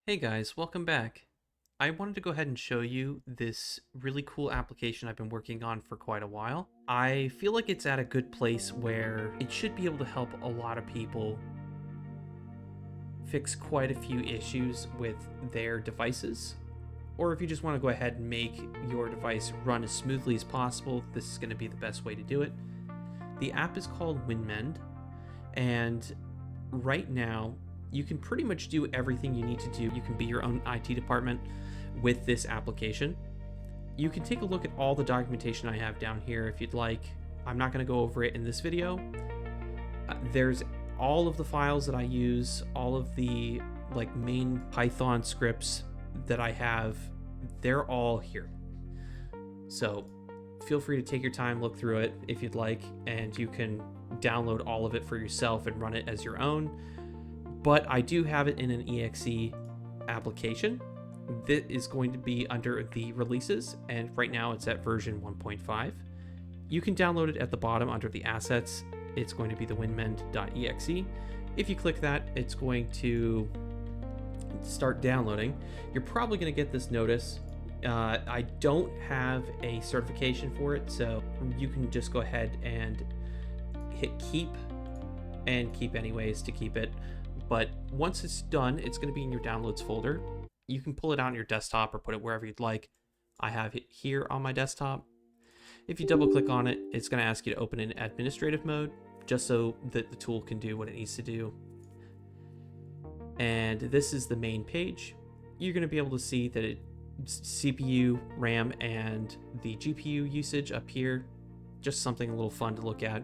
Hey guys, welcome back. I wanted to go ahead and show you this really cool application I've been working on for quite a while. I feel like it's at a good place where it should be able to help a lot of people fix quite a few issues with their devices. Or if you just want to go ahead and make your device run as smoothly as possible, this is going to be the best way to do it. The app is called WinMend, and right now you can pretty much do everything you need to do. You can be your own IT department with this application. You can take a look at all the documentation I have down here if you'd like. I'm not going to go over it in this video. There's all of the files that I use, all of the main Python scripts that I have, they're all here. So feel free to take your time, look through it if you'd like, and you can download all of it for yourself and run it as your own. But I do have it in an exe application that is going to be under the releases, and right now it's at version 1.5. You can download it at the bottom under the assets. It's going to be the winmend.exe. If you click that, it's going to start downloading. You're probably going to get this notice. I don't have a certification for it, so you can just go ahead and hit keep and keep anyways to keep it. But once it's done, it's going to be in your downloads folder. You can pull it out on your desktop or put it wherever you'd like. I have it here on my desktop. If you double click on it, it's going to ask you to open in administrative mode, just so that the tool can do what it needs to do. And this is the main page. You're going to be able to see that it's CPU, RAM, and the GPU usage up here. Just something a little fun to look at.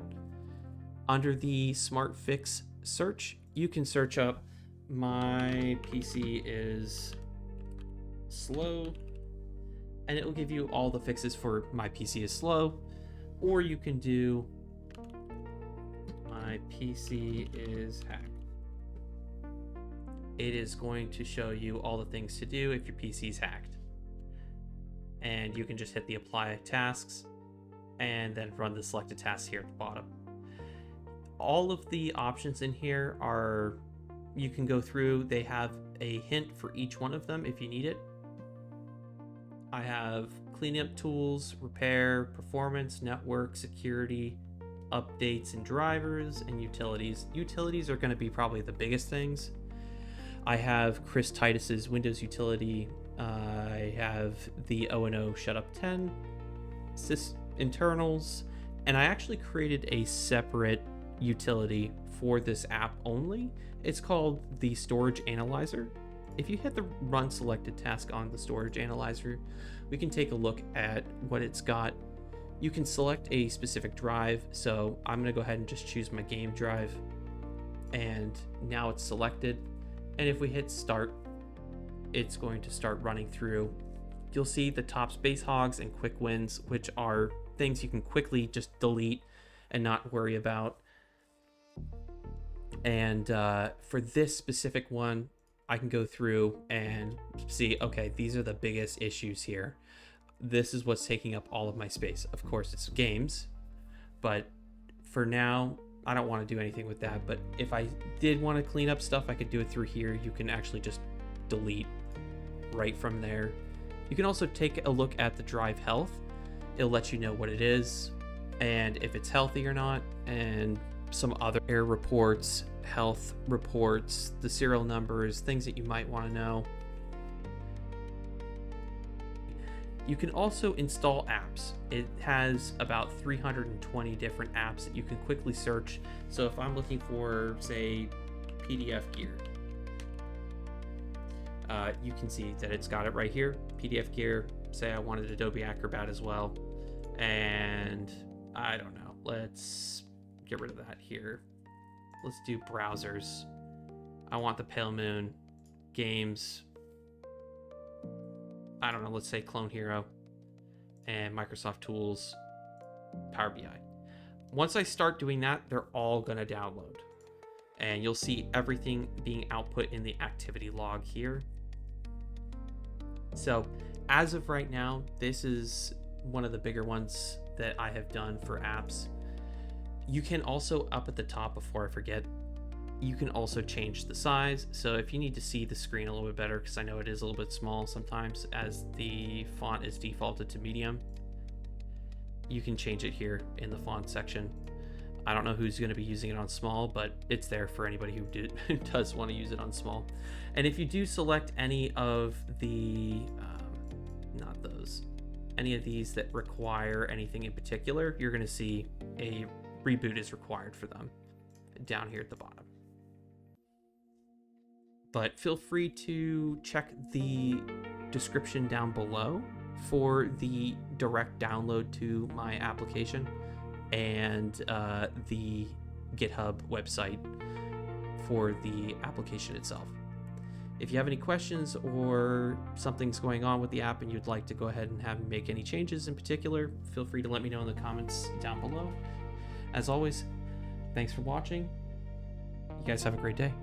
Under the Smart Fix search, you can search up "my PC is slow," and it will give you all the fixes for "my PC is slow." Or you can do "my PC is hacked." It is going to show you all the things to do if your PC is hacked. And you can just hit the apply tasks and then run the selected tasks here at the bottom. All of the options in here are, you can go through, they have a hint for each one of them if you need it. I have cleanup tools, repair, performance, network, security, updates and drivers, and utilities. Utilities are going to be probably the biggest things. I have Chris Titus's Windows utility. I have the O&O Shutup 10, sys internals, and I actually created a separate utility for this app only. It's called the Storage Analyzer. If you hit the run selected task on the Storage Analyzer, we can take a look at what it's got. You can select a specific drive, so I'm going to go ahead and just choose my game drive, and now it's selected. And if we hit start, it's going to start running through. You'll see the top space hogs and quick wins, which are things you can quickly just delete and not worry about. And for this specific one, I can go through and see, okay, these are the biggest issues here. This is what's taking up all of my space. Of course, it's games, but for now, I don't want to do anything with that. But if I did want to clean up stuff, I could do it through here. You can actually just delete right from there. You can also take a look at the drive health. It'll let you know what it is and if it's healthy or not, and some other error reports, health reports, the serial numbers, things that you might want to know. You can also install apps. It has about 320 different apps that you can quickly search. So if I'm looking for, say, PDF Gear, you can see that it's got it right here. PDF Gear, say I wanted Adobe Acrobat as well. And I don't know, let's get rid of that here. Let's do browsers. I want the Pale Moon, games, I don't know, let's say Clone Hero, and Microsoft Tools, Power BI. Once I start doing that, they're all gonna download. And you'll see everything being output in the activity log here. So as of right now, this is one of the bigger ones that I have done for apps. You can also, up at the top, before I forget, You can also change the size. So if you need to see the screen a little bit better, because I know it is a little bit small sometimes as the font is defaulted to medium, you can change it here in the font section. I don't know who's going to be using it on small, but it's there for anybody who does want to use it on small. And if you do select any of the, any of these that require anything in particular, you're going to see a reboot is required for them down here at the bottom. But feel free to check the description down below for the direct download to my application and the GitHub website for the application itself. If you have any questions or something's going on with the app and you'd like to go ahead and have me make any changes in particular, feel free to let me know in the comments down below. As always, thanks for watching. You guys have a great day.